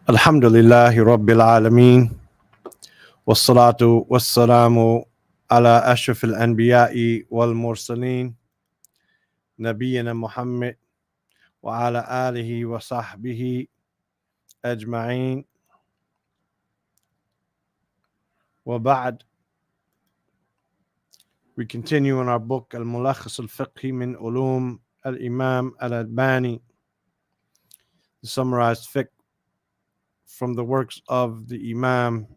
Alhamdulillahi Rabbil Alameen. Wassalatu wassalamu ala ashraf al-anbiya'i wal mursaleen. Nabiyyina Muhammad wa ala alihi wa sahbihi ajma'een. Wa ba'd. We continue in our book Al-Mulakhas al-Fiqhi min Ulum al-Imam al-Albani, the summarized fiqh from the works of the Imam,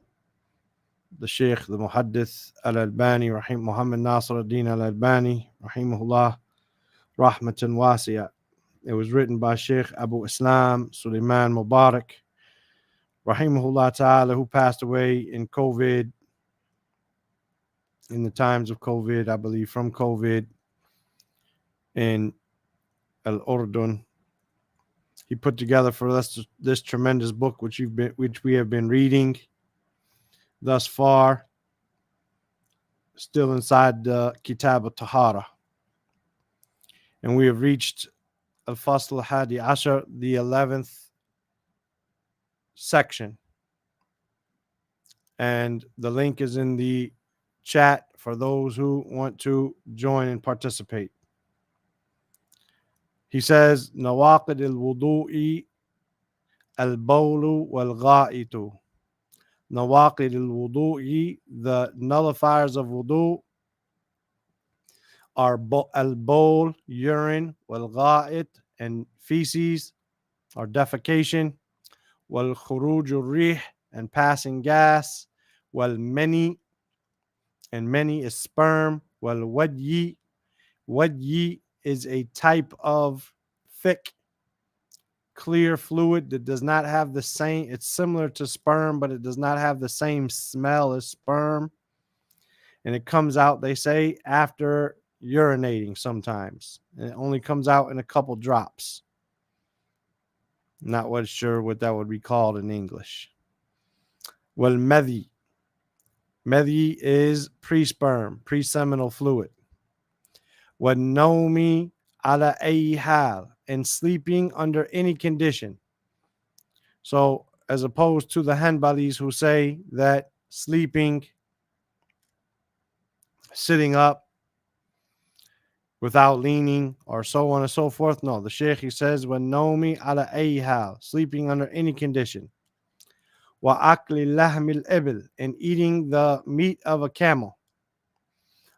the Sheikh, the Muhaddith al-Albani, Muhammad Nasir ad-Din al-Albani, rahimahullah, rahmatan wasi'a. It was written by Sheikh Abu Islam Sulaiman Mubarak, rahimahullah ta'ala, who passed away in COVID, in the times of COVID, I believe, from COVID in Al-Urdun. He put together for us this tremendous book, which we have been reading thus far, still inside the Kitab al-Tahara. And we have reached Al-Fasl Hadi Ashar, the 11th section. And the link is in the chat for those who want to join and participate. He says, Nawaqid al-wudu'i al-bawlu wal-gha'itu. Nawaqid al-wudu'i, the nullifiers of wudu, are al-bawl, urine, wal-gha'it, and feces, or defecation, wal-khuruj al-rih, and passing gas, wal-mani, and many is sperm, wal-wadyi. Wadyi is a type of thick, clear fluid that does not have the same, it's similar to sperm, but it does not have the same smell as sperm. And it comes out, they say, after urinating sometimes. And it only comes out in a couple drops. Not sure what that would be called in English. Well, medhi. Medhi is pre-sperm, pre-seminal fluid. Wanomi ala ayi hal, and sleeping under any condition. So, as opposed to the Hanbalis who say that sleeping, sitting up without leaning, or so on and so forth. No, the Sheikh, he says, wanomi ala ayi hal, sleeping under any condition. Wa akli lahmil ibil, and eating the meat of a camel.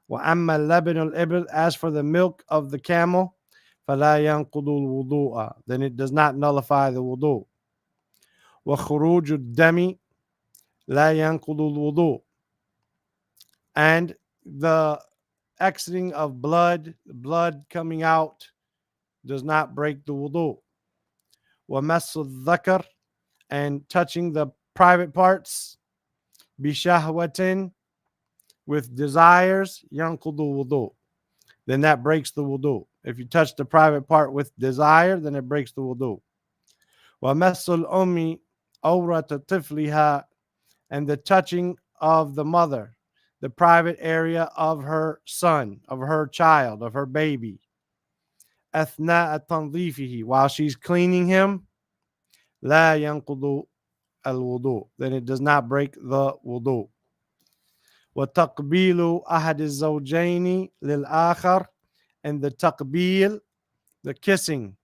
Wa amma laban al-ibil, as for the milk of the camel, fala yanqudu al-wudu'a, then it does not nullify the wudu. Wa khuruj al-dami la yanqudu al-wudu, and the exiting of blood coming out, does not break the wudu. Wa massu al-dhakar, and touching the private parts, bishahwatin, with desires, yanqudu wudu, then that breaks the wudu. If you touch the private part with desire, then it breaks the wudu. Wa massul ummi awrata tifliha, and the touching of the mother, the private area of her son, of her child, of her baby, athna'a tanzifihi, while she's cleaning him, la yanqudu al-wudu, then it does not break the wudu. وَتَقْبِيلُ أَحَدِ الزَّوْجَيْنِ لِلْآخَرِ, and the taqbil, the kissing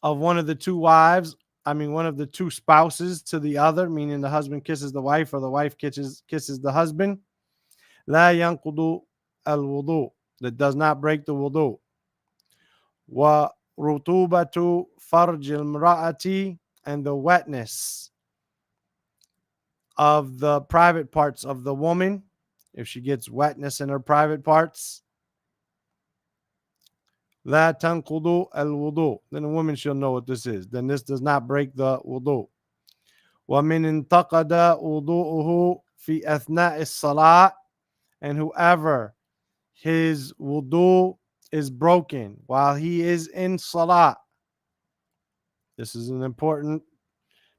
of one of the two wives, one of the two spouses to the other, meaning the husband kisses the wife or the wife kisses the husband, لَا يَنْقُضُ الْوُضُوء, that does not break the wudu. وَرُطُوبَةُ فَرْجِ الْمْرَأَةِ, and the wetness of the private parts of the woman, if she gets wetness in her private parts, la tanqudu al-wudu, then a woman shall know what this is. Then this does not break the wudu. Wa min intaqada wudu'uhu fi athna'i as-salat, and whoever his wudu is broken while he is in salat. This is an important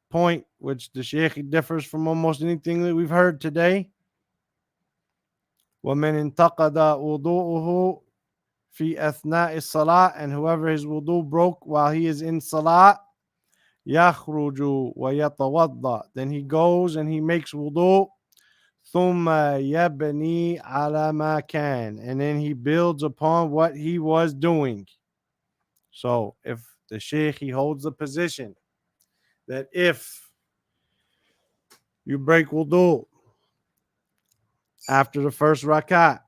point, which the Sheikh differs from almost anything that we've heard today. وَمَنْ انْتَقَدَ وُضُوءُهُ فِي أَثْنَاءِ الصَّلَاةِ, and whoever his wudu broke while he is in salat, يخرج ويتوضأ. Then he goes and he makes wudu. ثم يبني على ما كان. And then he builds upon what he was doing. So if the sheikh, he holds the position that if you break wudu after the first rakat,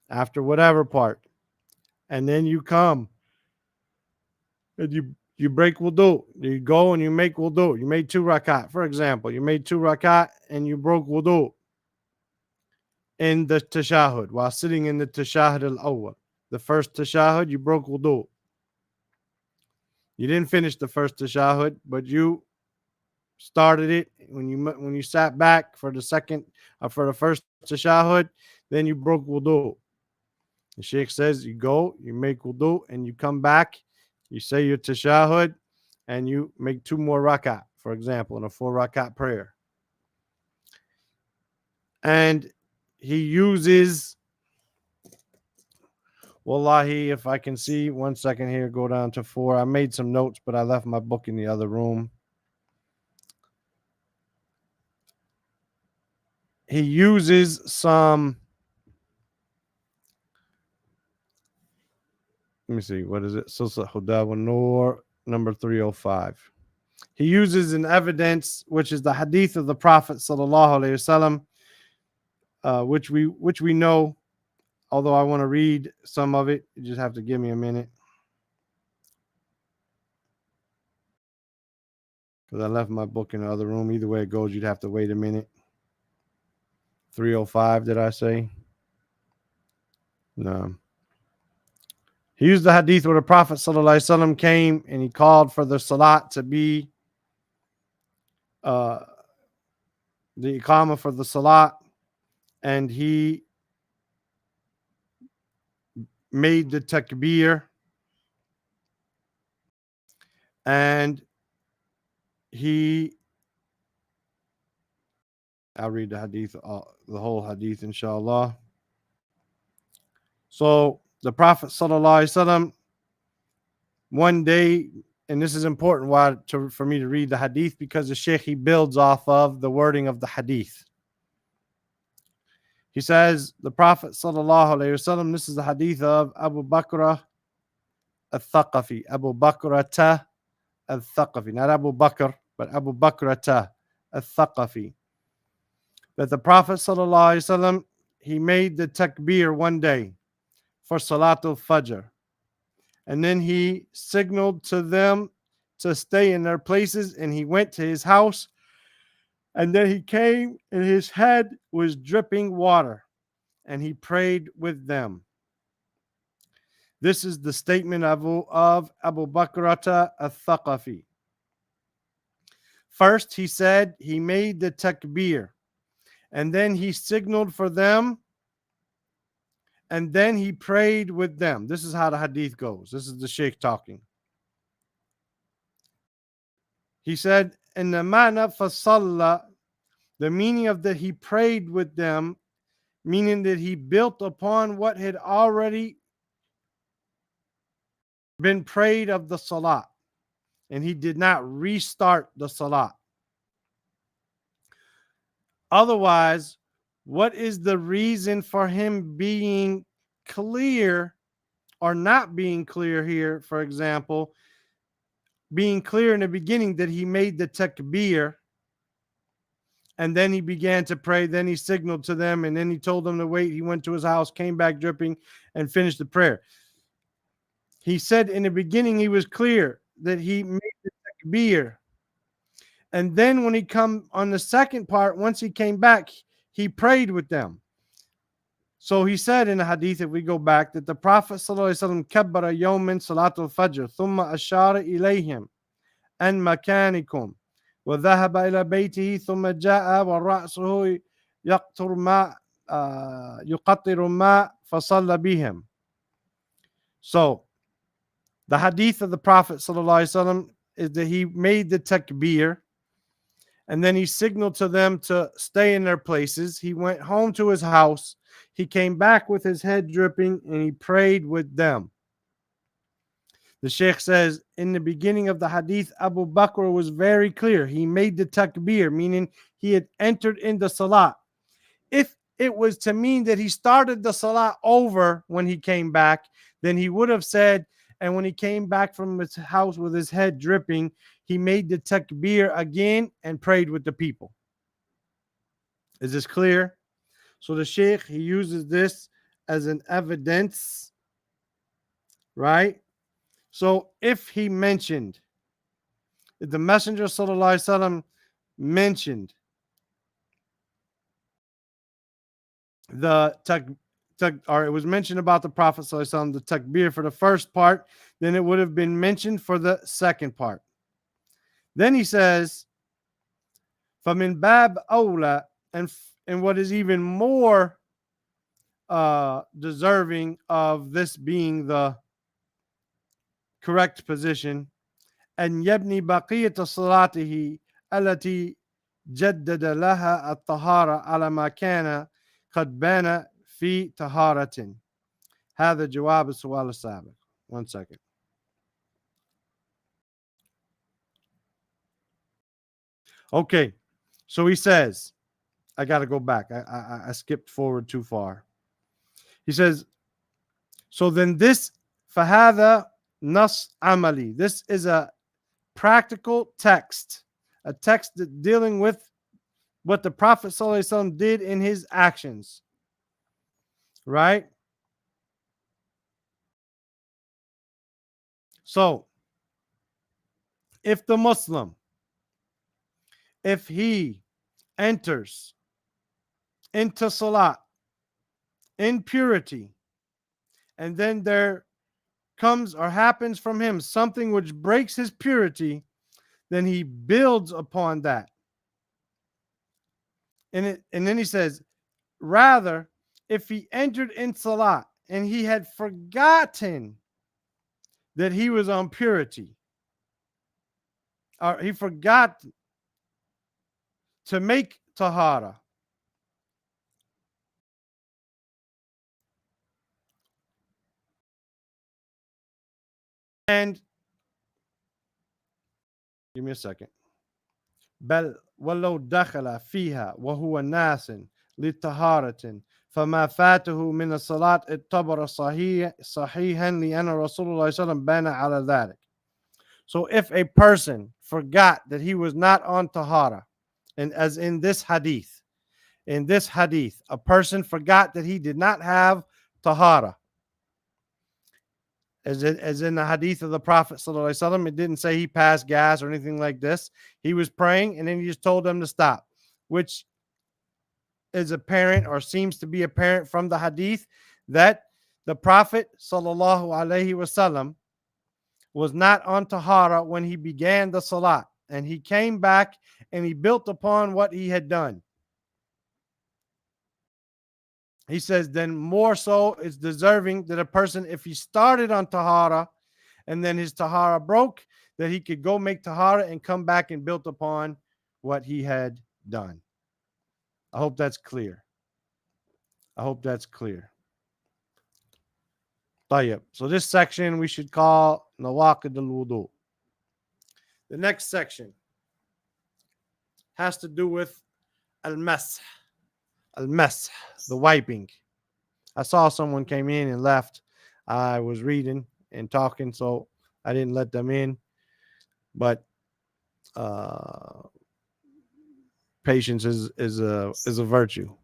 after whatever part, and then you come and you break wudu, you go and you make wudu, you made 2 rakat, for example, you made 2 rakat and you broke wudu in the tashahud while sitting in the tashahud al-awwal. The first tashahud, you broke wudu. You didn't finish the first tashahud, but you started it when you sat back for the second for the first tashahud, then you broke wudu. The sheikh says you go, you make wudu, and you come back, you say your tashahud, and you make 2 more rakat, for example, in a 4 rakat prayer. And he uses, wallahi, if I can see, 1 second here, go down to 4. I made some notes, but I left my book in the other room. He uses some, let me see, what is it? Silsa Huda wa Nur, number 305. He uses an evidence, which is the hadith of the Prophet sallallahu alaihi wasallam, which we know. Although I want to read some of it, you just have to give me a minute because I left my book in the other room. Either way it goes, you'd have to wait a minute. 305, did I say? No. He used the hadith where the Prophet sallallahu alaihi wasallam came and he called for the salat to be the iqamah for the salat, and he made the takbir, and I'll read the hadith, the whole hadith, inshallah. So the Prophet sallallahu alaihi wasallam, one day, and this is important for me to read the hadith because the sheikh, he builds off of the wording of the hadith. He says, the Prophet sallallahu alaihi wasallam, this is the hadith of Abu Bakr al-Thaqafi, Abu Bakr al-Thaqafi, not Abu Bakr, but Abu Bakr al-Thaqafi, that the Prophet sallallahu alaihi wasallam, he made the takbir one day for Salatul Fajr, and then he signaled to them to stay in their places, and he went to his house, and then he came and his head was dripping water, and he prayed with them. This is the statement of Abu Bakrata al-Thaqafi. First, he said he made the takbir, and then he signaled for them, and then he prayed with them. This is how the hadith goes. This is the sheikh talking. He said, in the mana fasalla, the meaning of that he prayed with them, meaning that he built upon what had already been prayed of the salat, and he did not restart the salat. Otherwise, what is the reason for him being clear or not being clear here? For example, being clear in the beginning that he made the takbir, and then he began to pray, then he signaled to them, and then he told them to wait. He went to his house, came back dripping, and finished the prayer. He said in the beginning he was clear that he made the takbir. And then when he come on the second part, once he came back, he prayed with them. So he said in the hadith, if we go back, that the Prophet sallallahu alaihi wasallam kabbara yawmin salatul fajr, thumma ashara ilayhim an makanikum, wa dhahaba ila baytihi, thumma ja'a wa ra'suhu yaqtur ma yuqattiru ma fasalla bihim. So the hadith of the Prophet sallallahu alaihi wasallam is that he made the takbir, and then he signaled to them to stay in their places. He went home to his house. He came back with his head dripping, and he prayed with them. The Sheikh says, in the beginning of the hadith, Abu Bakr was very clear. He made the takbir, meaning he had entered in the salah. If it was to mean that he started the salah over when he came back, then he would have said, and when he came back from his house with his head dripping, he made the takbir again and prayed with the people. Is this clear? So the Sheikh, he uses this as an evidence, right? So if he mentioned, if the Messenger sallallahu alaihi wasallam mentioned the or it was mentioned about the Prophet sallallahu alaihi wasallam, the takbir for the first part, then it would have been mentioned for the second part. Then he says, فَمِن بَابْ أَوْلَى, and what is even more deserving of this being the correct position, أن يبني بقية صلاته التي جدد لها الطهارة على ما كان قد بان في طهارة. هذا جواب السؤال السابق. 1 second. Okay, so he says, I got to go back. I skipped forward too far. He says, so then this فهذا نص عملي. This is a practical text, a text that dealing with what the Prophet ﷺ did in his actions, right? So if the Muslim, if he enters into salat in purity, and then there comes or happens from him something which breaks his purity, then he builds upon that. And then he says, rather, if he entered in salat and he had forgotten that he was on purity, or he forgot to make tahara, and give me a second. بل ولو دخل فيها وهو ناس لطهارة فما فاته من الصلاة اعتبر صحيحا لأن رسول الله صلى الله عليه وسلم بان على ذلك. So if a person forgot that he was not on tahara, and as in this hadith, a person forgot that he did not have tahara, as in the hadith of the Prophet sallallahu alaihi wasallam, it didn't say he passed gas or anything like this. He was praying and then he just told them to stop, which is apparent or seems to be apparent from the hadith that the Prophet sallallahu alaihi wasallam was not on tahara when he began the salat, and he came back and he built upon what he had done. He says, then more so it's deserving that a person, if he started on tahara and then his tahara broke, that he could go make tahara and come back and build upon what he had done. I hope that's clear. طيب. So this section we should call Nawaqid al-Wudu. The next section has to do with al-Masah. Al-Masah, the wiping. I saw someone came in and left. I was reading and talking, so I didn't let them in. But patience is a virtue.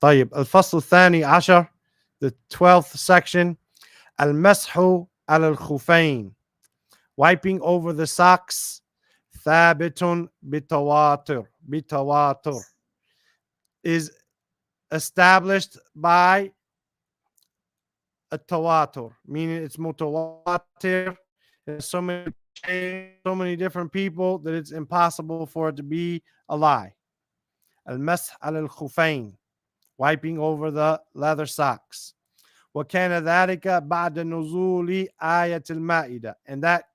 طيب. الفصل الثاني عشر, the 12th section, المسح على الخفين, wiping over the socks. ثابت بتواتر, is established by a tawatur, meaning it's mutawatir. There's so many different people that it's impossible for it to be a lie. Al-masah al-khufayn, wiping over the leather socks. وكان ذلك بعد نزول آية المائدة, and that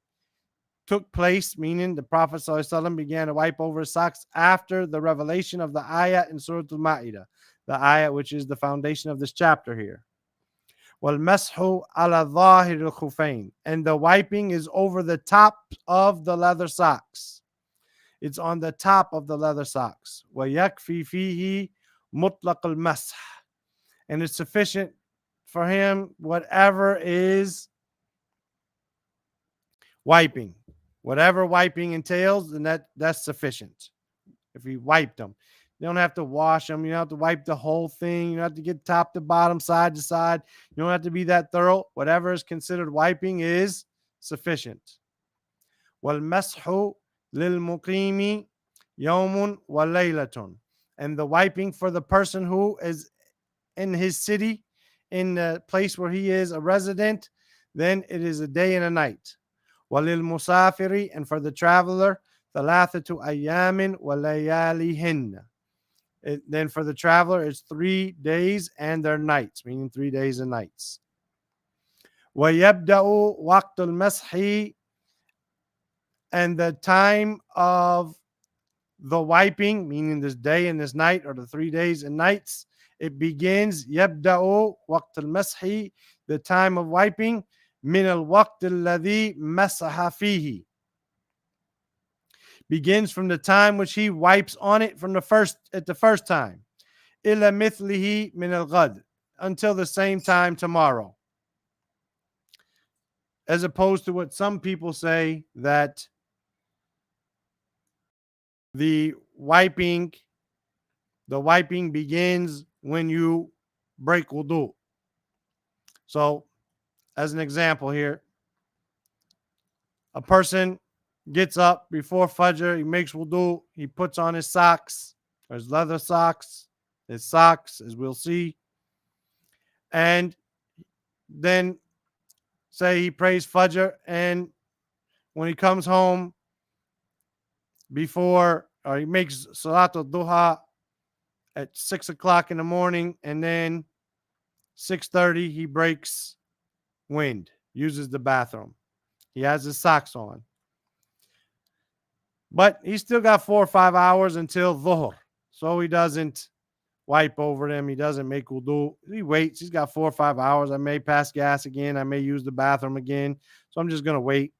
took place, meaning the Prophet ﷺ began to wipe over his socks after the revelation of the ayah in Surah Al-Ma'idah, the ayah which is the foundation of this chapter here. وَالْمَسْحُ عَلَى ظَاهِرِ الْخُفَيْنِ. And the wiping is over the top of the leather socks. It's on the top of the leather socks. وَيَكْفِي فِيهِ مُطْلَقُ الْمَسْحِ. And it's sufficient for him whatever is wiping. Whatever wiping entails, then that's sufficient. If he wiped them, you don't have to wash them. You don't have to wipe the whole thing. You don't have to get top to bottom, side to side. You don't have to be that thorough. Whatever is considered wiping is sufficient. وَالْمَسْحُ لِلْمُقِيمِ يَوْمٌ وَلَيْلَةٌ. And the wiping for the person who is in his city, in the place where he is a resident, then it is a day and a night. وَلِلْمُسَافِرِ. And for the traveler, ثَلَاثَةُ أَيَّامٍ وَلَيَالِهِنَّ. Then for the traveler, it's 3 days and their nights, meaning 3 days and nights. وَيَبْدَأُ وَقْتُ الْمَسْحِ. And the time of the wiping, meaning this day and this night, or the 3 days and nights, it begins يبدأ وقت المسح, the time of wiping, من الوقت الذي مسح فيه, begins from the time which he wipes on it from the first time, إلى مثله من الغد, until the same time tomorrow. As opposed to what some people say, that the wiping begins when you break wudu. So, as an example here, a person gets up before Fajr, he makes wudu, he puts on his socks, or his leather socks, as we'll see, and then say he prays Fajr, and when he comes home or he makes Salat al-Duha at 6 o'clock in the morning, and then 6:30 he breaks wind, uses the bathroom. He has his socks on. But he's still got 4 or 5 hours until Dhuhr. So he doesn't wipe over them. He doesn't make wudu. He waits. He's got 4 or 5 hours. I may pass gas again. I may use the bathroom again. So I'm just going to wait.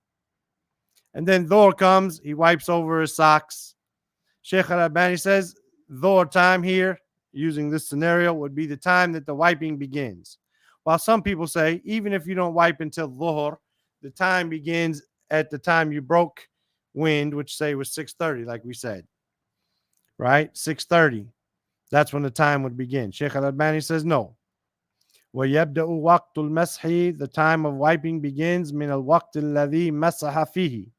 And then Dhuhr comes. He wipes over his socks. Sheikh Al-Albani says Dhuhr time here, using this scenario, would be the time that the wiping begins. While some people say, even if you don't wipe until Dhuhr, the time begins at the time you broke wind, which say was 6:30, like we said. Right? 6:30. That's when the time would begin. Sheikh Al-Albani says no. وَيَبْدَأُ وَقْتُ الْمَسْحِ. The time of wiping begins مِنَ الْوَقْتِ الَّذِي مَسَحَ فِيهِ.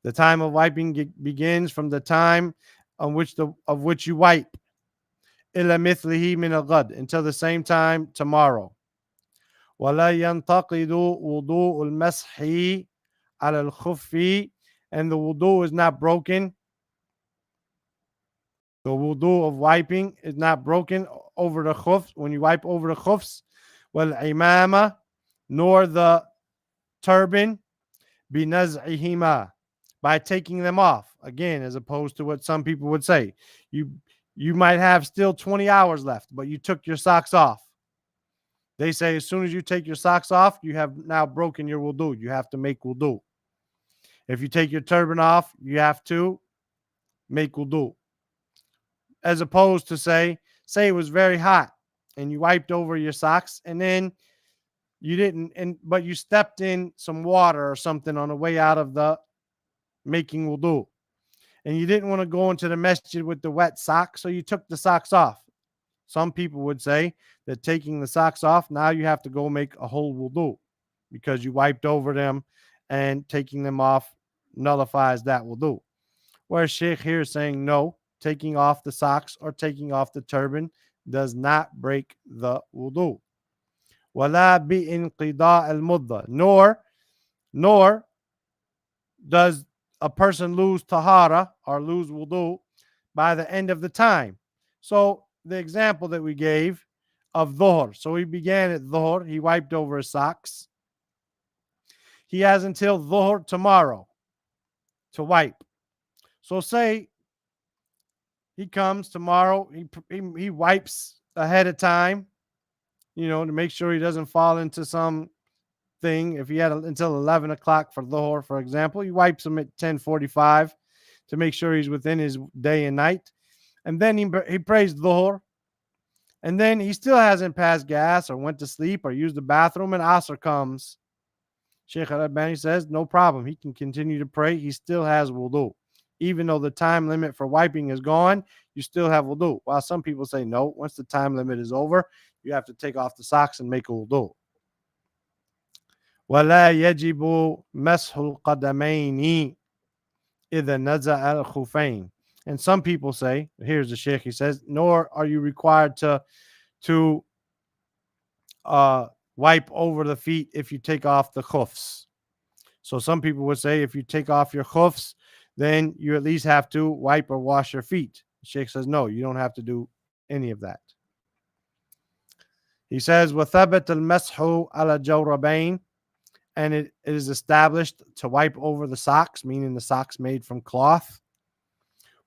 The time of wiping begins from the time of which you wipe. إِلَى مِثْلِهِ مِنَ الْغَدْ. Until the same time tomorrow. وَلَا يَنْتَقِدُ وُضُوءُ الْمَسْحِ عَلَى الْخُفِّ. And the wudu is not broken. The wudu of wiping is not broken over the khufs, when you wipe over the khufs. وَالْعِمَامَةِ. Nor the turban. بِنَزْعِهِمَا. By taking them off. Again, as opposed to what some people would say. You might have still 20 hours left, but you took your socks off. They say as soon as you take your socks off, you have now broken your wudu. You have to make wudu. If you take your turban off, you have to make wudu. As opposed to say it was very hot and you wiped over your socks, and then you didn't, but you stepped in some water or something on the way out of the making wudu, and you didn't want to go into the masjid with the wet socks, so you took the socks off. Some people would say that taking the socks off, now you have to go make a whole wudu because you wiped over them, and taking them off nullifies that wudu. Whereas Sheikh here is saying no, taking off the socks or taking off the turban does not break the wudu. وَلَا بِإِنْقِضَاءِ الْمُدَّةِ. Nor does a person lose tahara or lose wudu by the end of the time. So the example that we gave of dhuhr. So he began at dhuhr. He wiped over his socks. He has until dhuhr tomorrow to wipe. So say he comes tomorrow. He wipes ahead of time. to make sure he doesn't fall into some thing. If he had until 11 o'clock for Dhuhr, for example, he wipes him at 10:45 to make sure he's within his day and night. And then he prays Dhuhr. And then he still hasn't passed gas or went to sleep or used the bathroom, and Asr comes. Sheikh Al-Albani says, no problem. He can continue to pray. He still has wudu. Even though the time limit for wiping is gone, you still have wudu. While some people say, no, once the time limit is over, you have to take off the socks and make a wudu. وَلَا يَجِبُ مَسْحُ الْقَدَمَيْنِ إِذَا نَزَعَ الْخُفَيْنِ. And some people say, here's the Sheikh, he says, nor are you required to wipe over the feet if you take off the khufs. So some people would say if you take off your khufs, then you at least have to wipe or wash your feet. The Sheikh says, no, you don't have to do any of that. He says, وَثَبَتَ الْمَسْحُ عَلَى الْجَوْرَبَيْنِ, and it is established to wipe over the socks, meaning the socks made from cloth.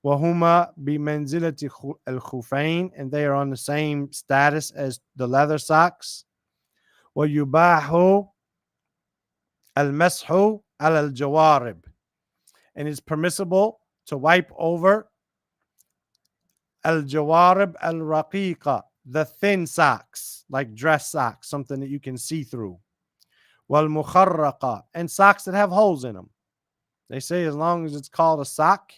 وَهُمَا بِمَنْزِلَةِ الْخُفَيْنِ, and they are on the same status as the leather socks. وَيُبَاحُ الْمَسْحُ عَلَى الْجَوَارِبِ, and it's permissible to wipe over al-jawarib al-raqiqa, the thin socks, like dress socks, something that you can see through. Wal-mukharraqa, and socks that have holes in them. They say as long as it's called a sock,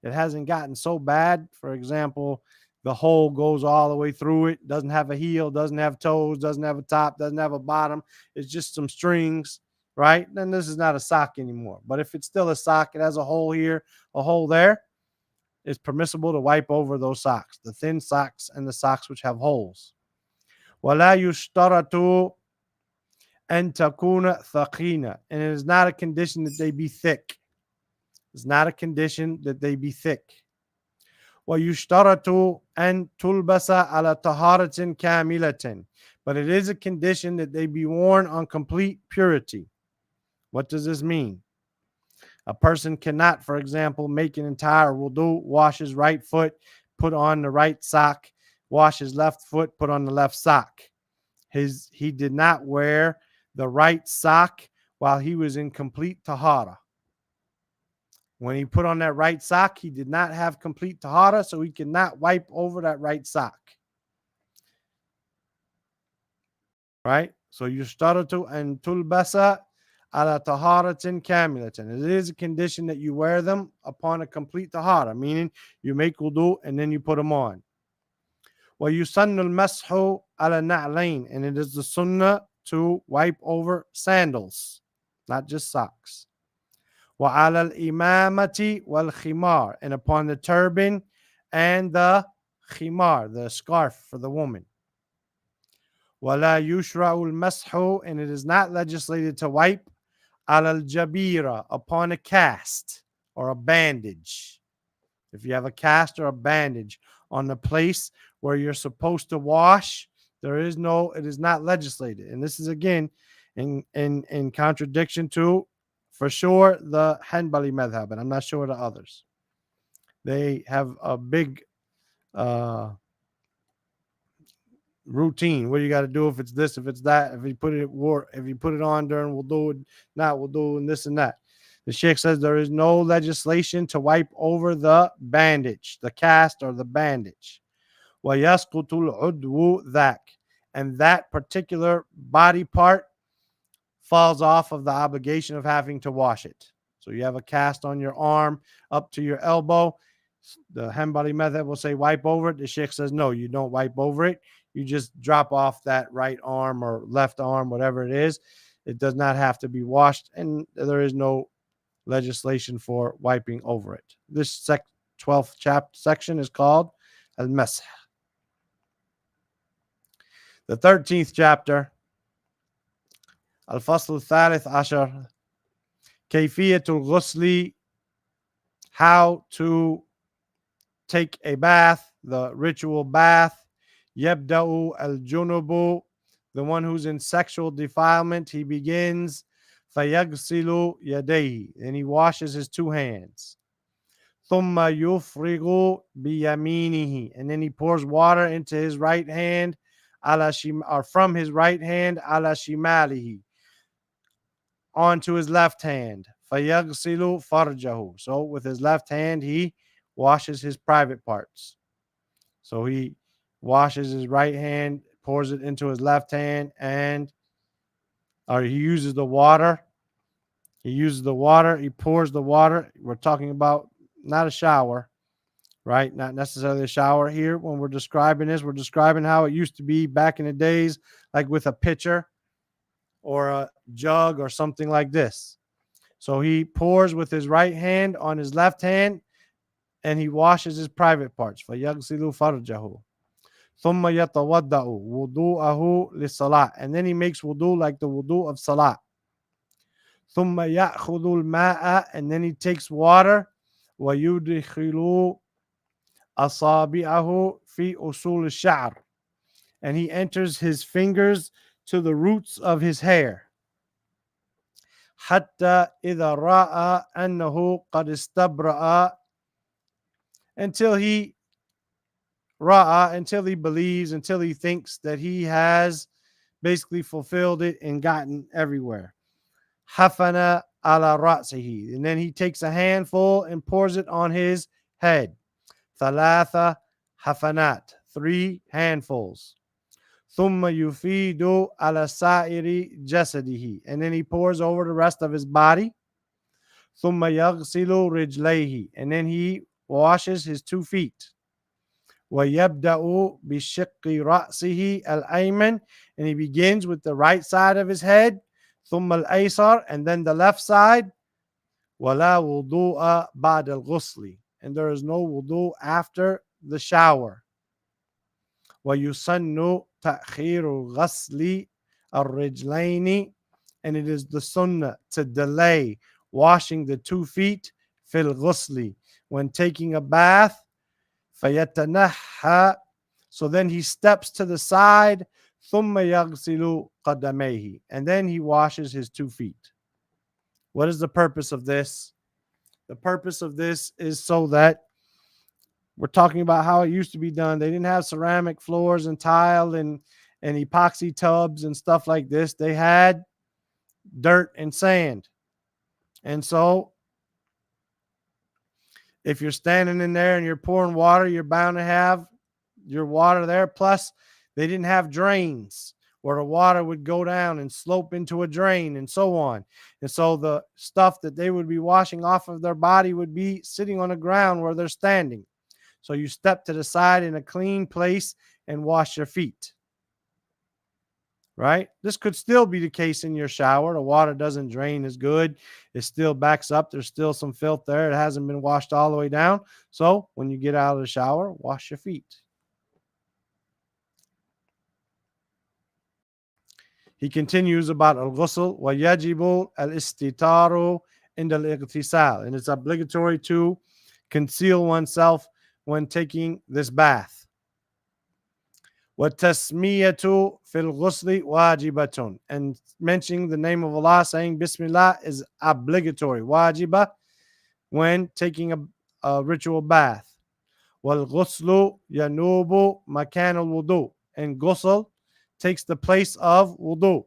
it hasn't gotten so bad. For example, the hole goes all the way through it, doesn't have a heel, doesn't have toes, doesn't have a top, doesn't have a bottom. It's just some strings, right? Then this is not a sock anymore. But if it's still a sock, it has a hole here, a hole there, it's permissible to wipe over those socks, the thin socks and the socks which have holes. وَلَا يُشْتَرَطُ أَن تَكُونَ ثَقِينَ, and it is not a condition that they be thick. It's not a condition that they be thick. وَيُشْتَرَطُ أَن تُلْبَسَ عَلَى طَهَارَةٍ كَامِلَةٍ, but it is a condition that they be worn on complete purity. What does this mean? A person cannot, for example, make an entire wudu, wash his right foot, put on the right sock, wash his left foot, put on the left sock. He did not wear the right sock while he was in complete tahara. When he put on that right sock, he did not have complete tahara, so he cannot wipe over that right sock. Right? So yustaratu an tulbasa ala taharatin kamilatan. It is a condition that you wear them upon a complete tahara, meaning you make wudu and then you put them on. Wa yusannu al-mashu ala na'lain, and it is the sunnah to wipe over sandals, not just socks. Wa ala al-imamati wal khimar, and upon the turban and the khimar, the scarf for the woman. Wala yushra'u al-mashu, and it is not legislated to wipe ala al-jabira, upon a cast or a bandage. If you have a cast or a bandage on the place where you're supposed to wash, it is not legislated. And this is again in contradiction to, for sure, the Hanbali madhab, and I'm not sure the others. They have a big routine. What do you got to do if it's this, if it's that, if you put it on during wudu, not wudu, and this and that. The Sheikh says there is no legislation to wipe over the bandage, the cast or the bandage. وَيَسْقُطُ الْعُدْوُ ذَاكَ, and that particular body part falls off of the obligation of having to wash it. So you have a cast on your arm up to your elbow. The Hanbali method will say wipe over it. The Sheikh says no, you don't wipe over it. You just drop off that right arm or left arm, whatever it is. It does not have to be washed, and there is no legislation for wiping over it. This 12th section is called Al-Masah. The 13th chapter, Al-Fasl al-Thalith Ashar, Kayfiyatul Ghusli, how to take a bath, the ritual bath. Yabda'u al-junubu, the one who's in sexual defilement, he begins fayagsilu yadayhi, and he washes his two hands. Thumma yufrigu biyaminihi, and then he pours water into his right hand, or from his right hand, ala shimalihi, onto his left hand. Fayaghsilu farjahu. So with his left hand, he washes his private parts. So he washes his right hand, pours it into his left hand, or he uses the water. He pours the water. We're talking about not a shower, right? Not necessarily a shower here. When we're describing this, we're describing how it used to be back in the days, like with a pitcher or a jug or something like this. So he pours with his right hand on his left hand and he washes his private parts. فَيَغْسِلُ فَرْجَهُ ثُمَّ يَتَوَضَّأُ وُضُوءَهُ لِلصَّلَاةِ. And then he makes wudu like the wudu of salah. ثُمَّ يَأْخُذُ الْمَاءَ. And then he takes water. وَيُدْخِلُ أَصَابِعَهُ فِي أُصُولِ الشَّعْرِ. And he enters his fingers to the roots of his hair. حتى إذا رأى أنه قد استبرأ. Until he believes, until he thinks that he has basically fulfilled it and gotten everywhere. Hafana ala ra'sihi. And then he takes a handful and pours it on his head. Thalatha hafanat. 3 handfuls. Thumma yufidu ala sa'iri jasadihi. And then he pours over the rest of his body. Thumma yaghsilu rijlayhi. And then he washes his 2 feet. وَيَبْدَأُ بِشِقِّ رَأْسِهِ الْأَيْمَنِ. And he begins with the right side of his head. ثُمَّ الْأَيْسَرِ. And then the left side. وَلَا وُضُوءَ بَعْدَ الْغُسْلِ. And there is no wudu after the shower. وَيُسَنُّ تَأْخِيرُ غَسْلِ الرِّجْلَيْنِ. And it is the sunnah to delay washing the 2 feet fil ghusli, when taking a bath. فَيَتَنَحَّى. So then he steps to the side. ثُمَّ يَغْسِلُ قَدَمَيْهِ. And then he washes his 2 feet. What is the purpose of this? The purpose of this is so that we're talking about how it used to be done. They didn't have ceramic floors and tile and epoxy tubs and stuff like this. They had dirt and sand. And so if you're standing in there and you're pouring water, you're bound to have your water there. Plus, they didn't have drains where the water would go down and slope into a drain and so on. And so the stuff that they would be washing off of their body would be sitting on the ground where they're standing. So you step to the side in a clean place and wash your feet. Right? This could still be the case in your shower. The water doesn't drain as good. It still backs up. There's still some filth there. It hasn't been washed all the way down. So when you get out of the shower, wash your feet. He continues about al-ghusl wa yajibu al-istitaru in al-ightisal. And it's obligatory to conceal oneself when taking this bath. وَالتَّسْمِيَةُ فِي الْغُسْلِ وَاجِبَةٌ. And mentioning the name of Allah, saying Bismillah, is obligatory, wajiba, when taking a ritual bath. وَالْغُسْلُ يَنُوبُ مَكَانَ الْوُضُوء. And ghusl takes the place of wudu.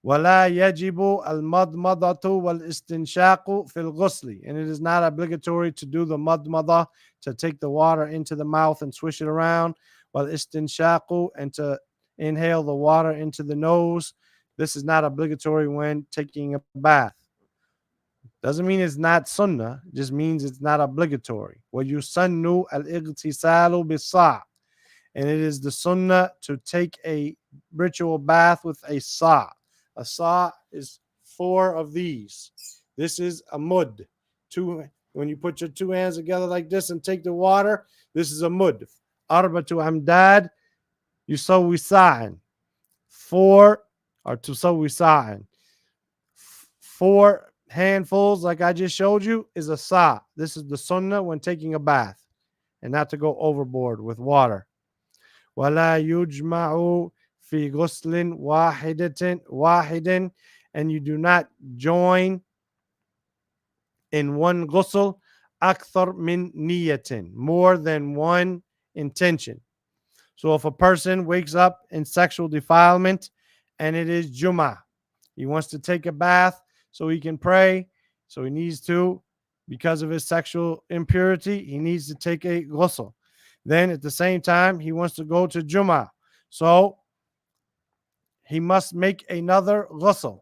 وَلَا يَجِبُ الْمَضْمَضَةُ وَالْإِسْتِنْشَاقُ فِي الْغُسْلِ. And it is not obligatory to do the madmada, to take the water into the mouth and swish it around. وَالْإِسْتِنْشَاقُ. And to inhale the water into the nose. This is not obligatory when taking a bath. Doesn't mean it's not sunnah, it just means it's not obligatory. وَيُسَنُّ الْإِغْتِسَالُ بِالصَّعِ. And it is the sunnah to take a ritual bath with a sa'. A sa' is 4 of these. This is a mud. When you put your 2 hands together like this and take the water, this is a mud. Arbatu amdad yusawi sa'an. 4 or tusawi sa'an. 4 handfuls, like I just showed you, is a sa'. This is the sunnah when taking a bath, and not to go overboard with water. وَلَا يُجْمَعُ فِي غُسْلٍ وَاحِدٍ. And you do not join in one ghusl أكثر من نية, more than one intention. So if a person wakes up in sexual defilement and it is Jummah, he wants to take a bath so he can pray, so he needs to, because of his sexual impurity, he needs to take a ghusl. Then at the same time, he wants to go to Jummah. So he must make another ghusl.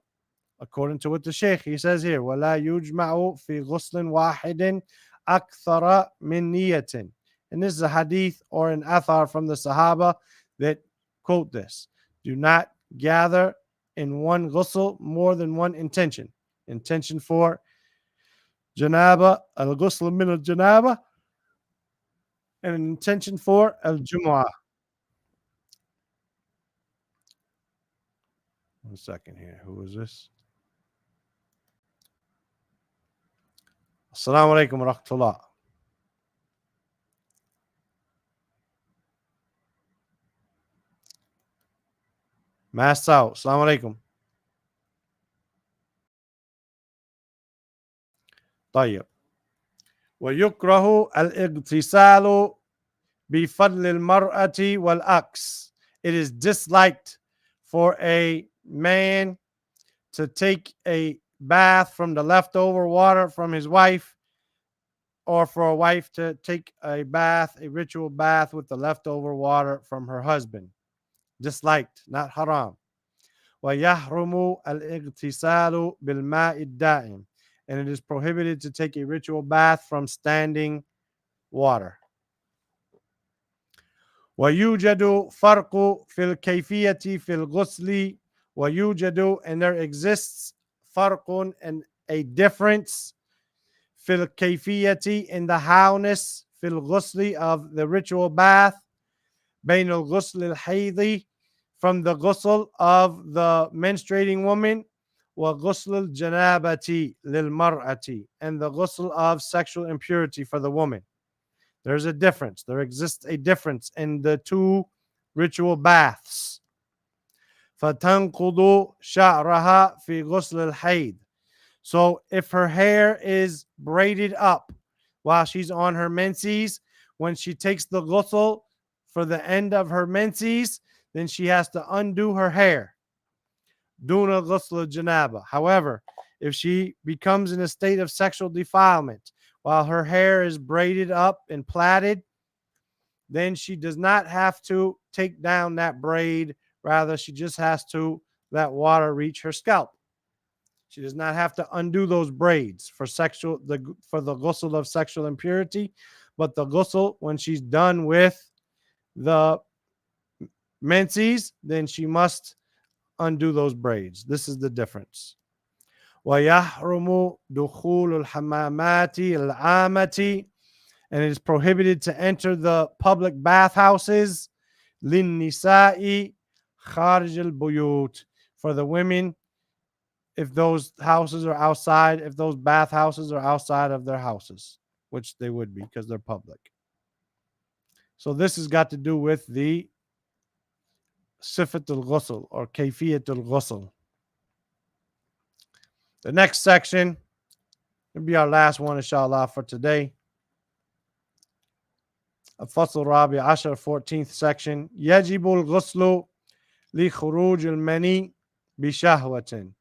According to what the Sheikh, he says here, وَلَا يُجْمَعُ فِي غُسْلٍ وَاحِدٍ أَكْثَرَ مِنْ نِيَّةٍ. And this is a hadith or an athar from the Sahaba that quote this. Do not gather in one ghusl more than one intention. Intention for janaba, al-ghusl min al-janaba, and an intention for al-jumu'ah. 1 second here. Who is this? Assalamu alaikum wa rahmatullah. Mass out. Assalamu alaikum. طيب. ويكره الاغتسال بفضل المرأة والعكس. It is disliked for a man to take a bath from the leftover water from his wife, or for a wife to take a bath, a ritual bath with the leftover water from her husband. Disliked, not haram. ويحرم الاغتسال بالماء الدائم. And it is prohibited to take a ritual bath from standing water. ويوجد فرق في الكيفية في الغسل. ويوجد, and there exists فرق, and a difference في الكيفية, in the howness في الغسل, of the ritual bath, بين الغسل الحيض, from the ghusl of the menstruating woman, وغسل الجنابة للمرأة, and the ghusl of sexual impurity for the woman. There's a difference. There exists a difference in the two ritual baths. فَتَنْقُضُ شَعْرَهَا فِي غُسْلِ الْحَيْض. So if her hair is braided up while she's on her menses, when she takes the ghusl for the end of her menses, then she has to undo her hair. Duna ghusl janaba. However, if she becomes in a state of sexual defilement while her hair is braided up and plaited, then she does not have to take down that braid. Rather, she just has to let water reach her scalp. She does not have to undo those braids for the ghusl of sexual impurity, but the ghusl, when she's done with the menses, then she must undo those braids. This is the difference. وَيَحْرُمُ دُخُولُ الْحَمَامَاتِ الْعَامَةِ. And it is prohibited to enter the public bathhouses, لِلنِّسَاءِ خَارِجِ الْبُيُوتِ, for the women, if those houses are outside, if those bathhouses are outside of their houses, which they would be because they're public. So this has got to do with the Sifat al-Ghusl, or Kayfiyat al-Ghusl. The next section will be our last one, inshallah, for today. Al-Fasl Rabi Ashar, 14th section. يجب الغسل لخروج المني بشهوة.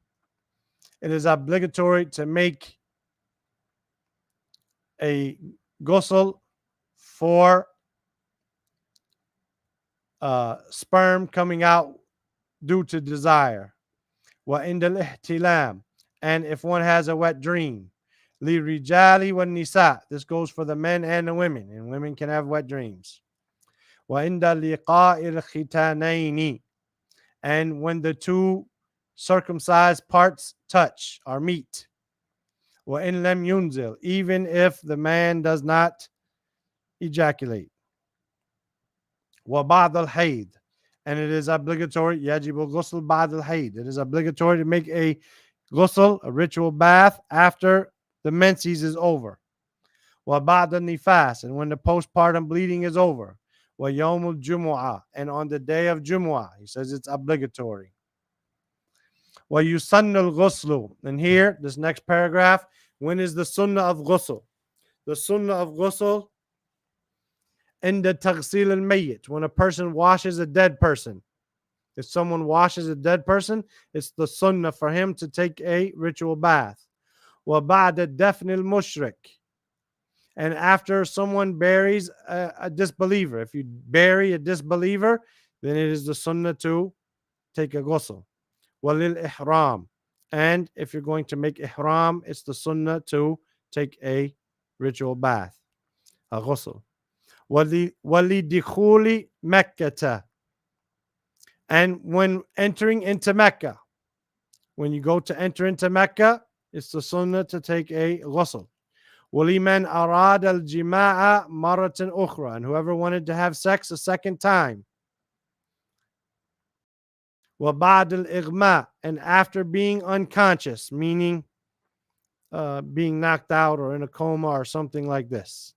It is obligatory to make a ghusl for sperm coming out due to desire. وعند الاحتلام, and if one has a wet dream. للرجال والنساء, this goes for the men and the women, and women can have wet dreams. وعند لقاء الختانين, and when the two circumcised parts touch or meet. وإن لم ينزل, even if the man does not ejaculate. وبعد الحيض, and it is obligatory. يجب الغسل بعد الحيض. It is obligatory to make a ghusl, a ritual bath, after the menses is over. وبعد النفاس, and when the postpartum bleeding is over. ويوم الجمعة, and on the day of Jumu'ah, he says it's obligatory. ويسن الغسل, and here, this next paragraph, when is the sunnah of ghusl? The sunnah of ghusl عند تغسيل الميت, when a person washes a dead person. If someone washes a dead person, it's the sunnah for him to take a ritual bath. وبعد دفن المشرك, and after someone buries a disbeliever, if you bury a disbeliever, then it is the sunnah to take a ghusl. Walil ihram, and if you're going to make ihram, it's the sunnah to take a ritual bath, a ghusl. Wali dikhuli Mekkah, and when entering into Mecca, when you go to enter into Mecca, it's the sunnah to take a ghusl. وَلِمَنْ أَرَادَ الْجِمَاعَ مَرَّةً أُخْرَى, and whoever wanted to have sex a second time. وَبَعْدَ الْإِغْمَاء, and after being unconscious, meaning being knocked out or in a coma or something like this.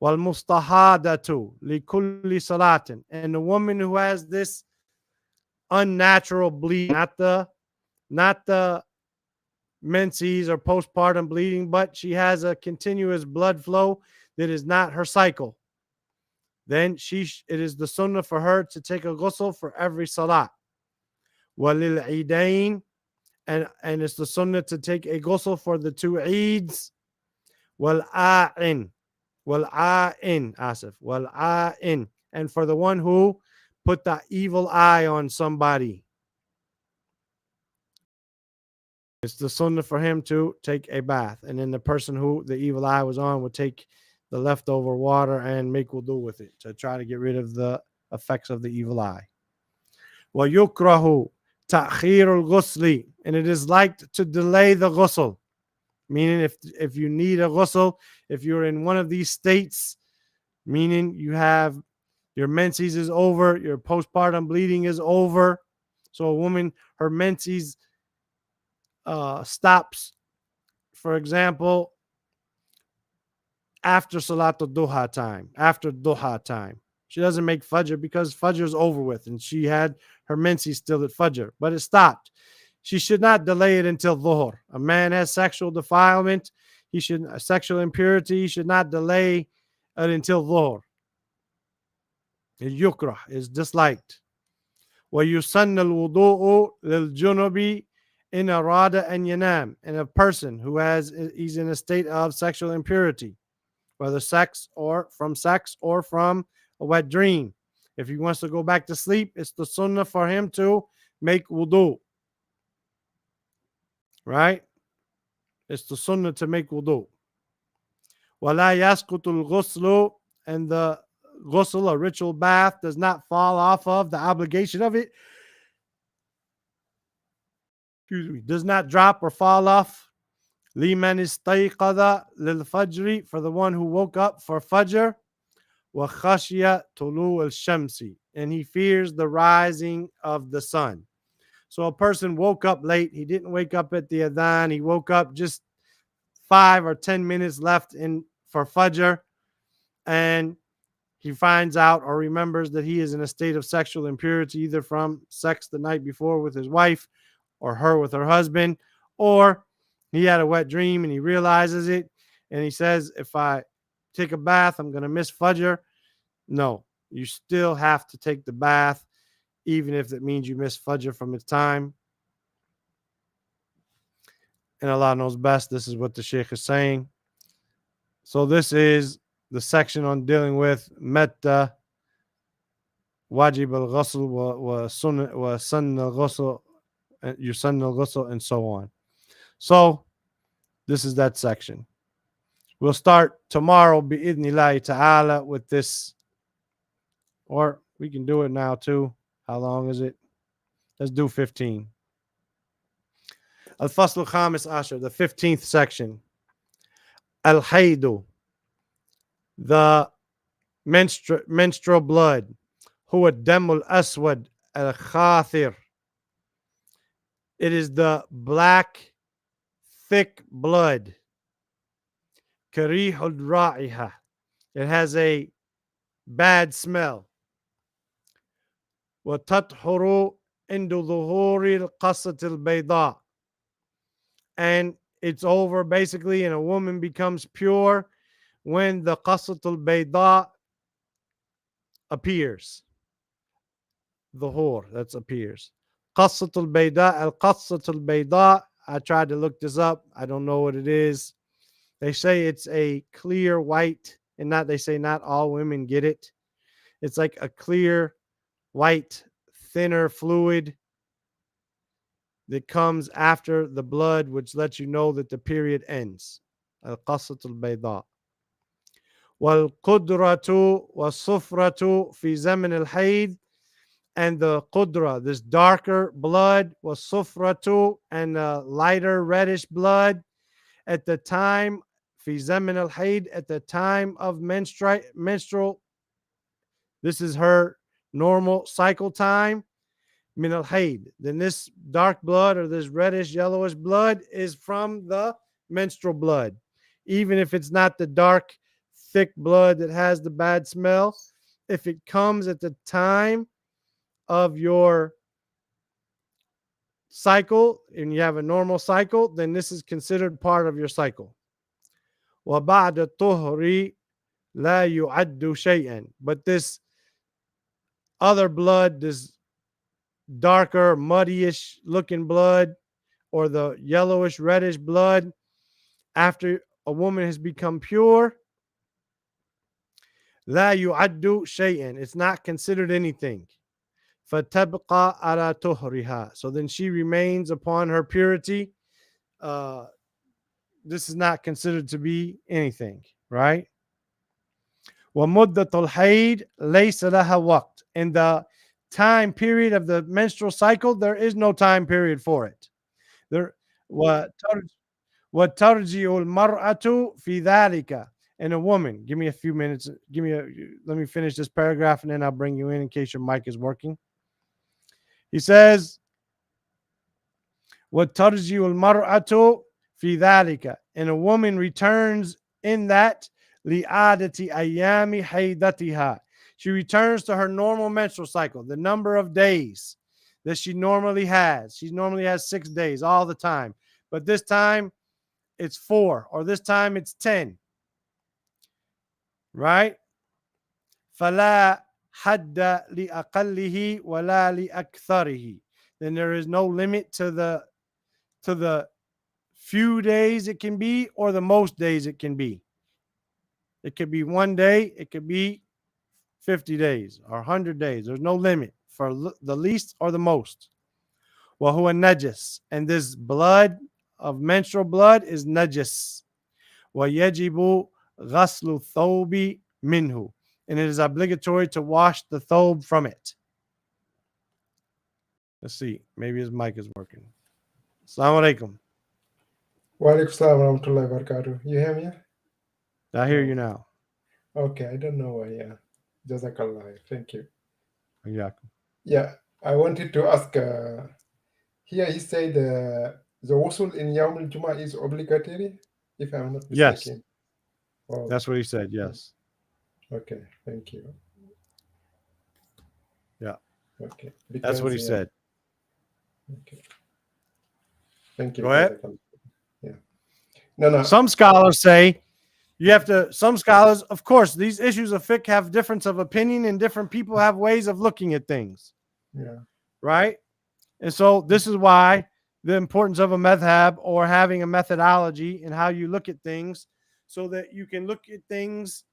وَالْمُسْتَحَادَةُ لِكُلِّ صَلَاةٍ, and the woman who has this unnatural bleeding, not the menses or postpartum bleeding, but she has a continuous blood flow that is not her cycle, then it is the sunnah for her to take a ghusl for every salat. Walil eidain, and it's the sunnah to take a ghusl for the two eids. Wal a'in, and for the one who put the evil eye on somebody, it's the sunnah for him to take a bath. And then the person who the evil eye was on would take the leftover water and make wudu with it to try to get rid of the effects of the evil eye. وَيُكْرَهُ تَأْخِيرُ الْغُسْلِ, and it is liked to delay the ghusl. Meaning if you need a ghusl, if you're in one of these states, meaning you have your menses is over, your postpartum bleeding is over. So a woman, her menses stops, for example, after Salatul Duha time, after Duha time. She doesn't make Fajr because Fajr is over with and she had her menses still at Fajr, but it stopped. She should not delay it until Dhuhr. A man has sexual defilement, sexual impurity, he should not delay it until Dhuhr. Yukrah is disliked. وَيُسَنَّ الْوُضُوءُ لِلْجُنُبِ إِنْ أَرَادَ أَنْ يَنَامَ, and a person he's in a state of sexual impurity, whether sex or from a wet dream. If he wants to go back to sleep, it's the sunnah for him to make wudu. Right? It's the sunnah to make wudu. وَلَا يَسْقُطُ الْغُسْلُ, and the ghusl, a ritual bath, does not fall off of the obligation of it. Does not drop or fall off. لِمَنْ اسْتَيْقَظَ لِلْفَجْرِ, for the one who woke up for Fajr. وَخَشْيَ طُلُوعَ الشَّمْسِ, and he fears the rising of the sun. So a person woke up late. He didn't wake up at the adhan. He woke up just 5 or 10 minutes left for Fajr, and he finds out or remembers that he is in a state of sexual impurity, either from sex the night before with his wife or her with her husband, or he had a wet dream and he realizes it and he says, if I take a bath, I'm going to miss Fajr. No, you still have to take the bath, even if it means you miss Fajr from its time. And Allah knows best. This is what the Shaykh is saying. So this is the section on dealing with Metta, Wajib al-Ghusl, wa Sunna al-Ghusl, Yusanna al-Ghusl, and so on. So this is that section. We'll start tomorrow, bi'idhnillahi ta'ala, with this. Or we can do it now too. How long is it? Let's do 15. Al-Fasl al-Khamis Ashar, the 15th section. Al-Haydu, the menstrual blood. Huwa damul aswad al-khathir. It is the black, thick blood. Karihul ra'iha. It has a bad smell. وتطهر عند ظهور القصة البيضاء, and it's over basically, and a woman becomes pure when the قصة البيضاء appears. Dhuhur, that's appears. Qassatul Bayda, al Qassatul Bayda. I tried to look this up. I don't know what it is. They say it's a clear white, and not they say not all women get it. It's like a clear white, thinner fluid that comes after the blood, which lets you know that the period ends. Al Qassatul Bayda. والقدرة والصفرة في زمن الحيض, and the qudra, this darker blood, was sufratu, and the lighter reddish blood at the time, fi zaman al haid, at the time of menstrual. This is her normal cycle time, min al haid. Then this dark blood or this reddish yellowish blood is from the menstrual blood, even if it's not the dark, thick blood that has the bad smell. If it comes at the time of your cycle and you have a normal cycle, then this is considered part of your cycle. وَبَعْدَ الطُّهْرِ لَا يُعَدُّ شَيْئًا. But this other blood, this darker, muddyish looking blood, or the yellowish, reddish blood, after a woman has become pure, لَا يُعَدُّ شَيْئًا. It's not considered anything. فَتَبْقَى عَلَى طُهْرِهَا. So then she remains upon her purity. This is not considered to be anything, right? وَمُدَّةُ الْحَيْض لَيْسَ لَهَا وَقْتٍ. In the time period of the menstrual cycle, there is no time period for it. There وَتَرْجِعُ الْمَرْأَةُ فِي ذَلِكَ. And a woman, give me a few minutes. Let me finish this paragraph and then I'll bring you in case your mic is working. He says, وَتَرْجِعُ الْمَرْأَةُ فِي ذَلِكَ. And a woman returns in that لِعَادَةِ أَيَّامِ حَيْدَتِهَا. She returns to her normal menstrual cycle, the number of days that she normally has. She normally has 6 days all the time. But this time it's 4, or this time it's 10. Right? فَلَا حَدَّ لِأَقَلِّهِ وَلَا لِأَكْثَرِهِ. Then there is no limit to the few days it can be or the most days it can be. It could be 1 day, it could be 50 days or 100 days. There's no limit for the least or the most. وَهُوَ najis. And this blood of menstrual blood is najis. وَيَجِبُ غَسْلُ الثَّوْبِ minhu. And it is obligatory to wash the thobe from it. Let's see. Maybe his mic is working. Assalamu alaikum. Wa alaikum salam wa rahmatullahi wa barakatuh. You hear me? I hear you now. Okay, I don't know why. Yeah. Jazakallah. Thank you. Yeah. Yeah, I wanted to ask. Here he said the wusul in Yawm al-Jum'ah is obligatory, if I'm not Yes. mistaken. Oh, That's what he said. Yes. okay, thank you. Yeah. Okay. That's what he said. Okay. Thank you. Go ahead. Yeah. No. Some scholars say you have to, some scholars, of course, these issues of fiqh have difference of opinion and different people have ways of looking at things. Yeah. Right? And so this is why the importance of a madhab or having a methodology in how you look at things so that you can look at things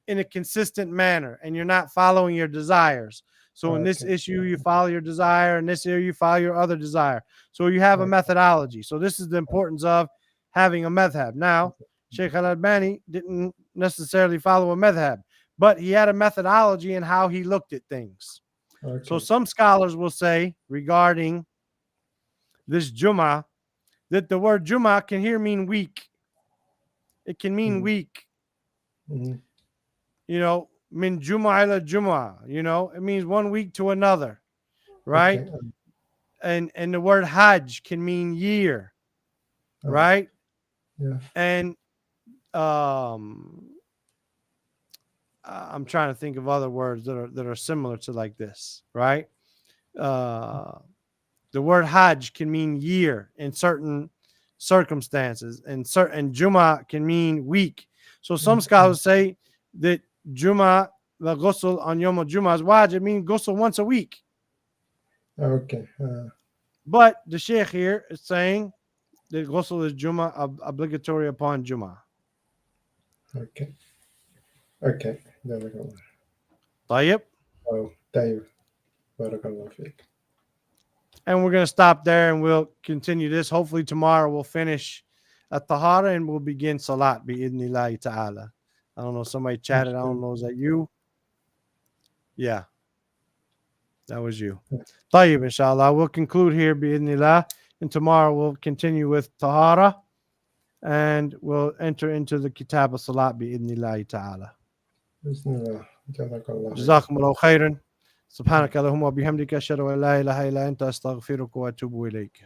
in a consistent manner and you're not following your desires. So in this issue, you follow your desire. In this area, you follow your other desire. So you have a methodology. So this is the importance of having a madhab. Now, Sheikh Al-Albani didn't necessarily follow a madhab, but he had a methodology in how he looked at things. Okay. So some scholars will say regarding this Jum'ah that the word Jum'ah can here mean week. It can mean week. Mm-hmm. You know, min Jum'ah ila Jum'ah. You know, it means 1 week to another, right? Okay. And the word Hajj can mean year, right? Yeah. And I'm trying to think of other words that are similar to like this, right? The word Hajj can mean year in certain circumstances, and certain Jum'ah can mean week. So some scholars say that Jum'ah the ghusl on Yom al-Jum'ah is wajib, means ghusl once a week. Okay. But the sheikh here is saying that ghusl is Jum'ah, obligatory upon Jum'ah. Okay. Okay. Jazakallah. طيب. Oh, طيب. Barakallah fiqh. And we're going to stop there and we'll continue this. Hopefully tomorrow we'll finish at Tahara and we'll begin Salat bi'idhnillahi ta'ala. I don't know, somebody chatted. I don't know, is that you? Yeah, that was you. طيب, inshallah. We'll conclude here bi'idhnillah. And tomorrow we'll continue with Tahara and we'll enter into the Kitab of Salat bi'idhnillahi ta'ala. Bismillah. Jazakallah. جزاكم الله خيرا. سبحانك اللهم وبحمدك أشهد أن لا إله إلا أنت أستغفرك وأتوب إليك.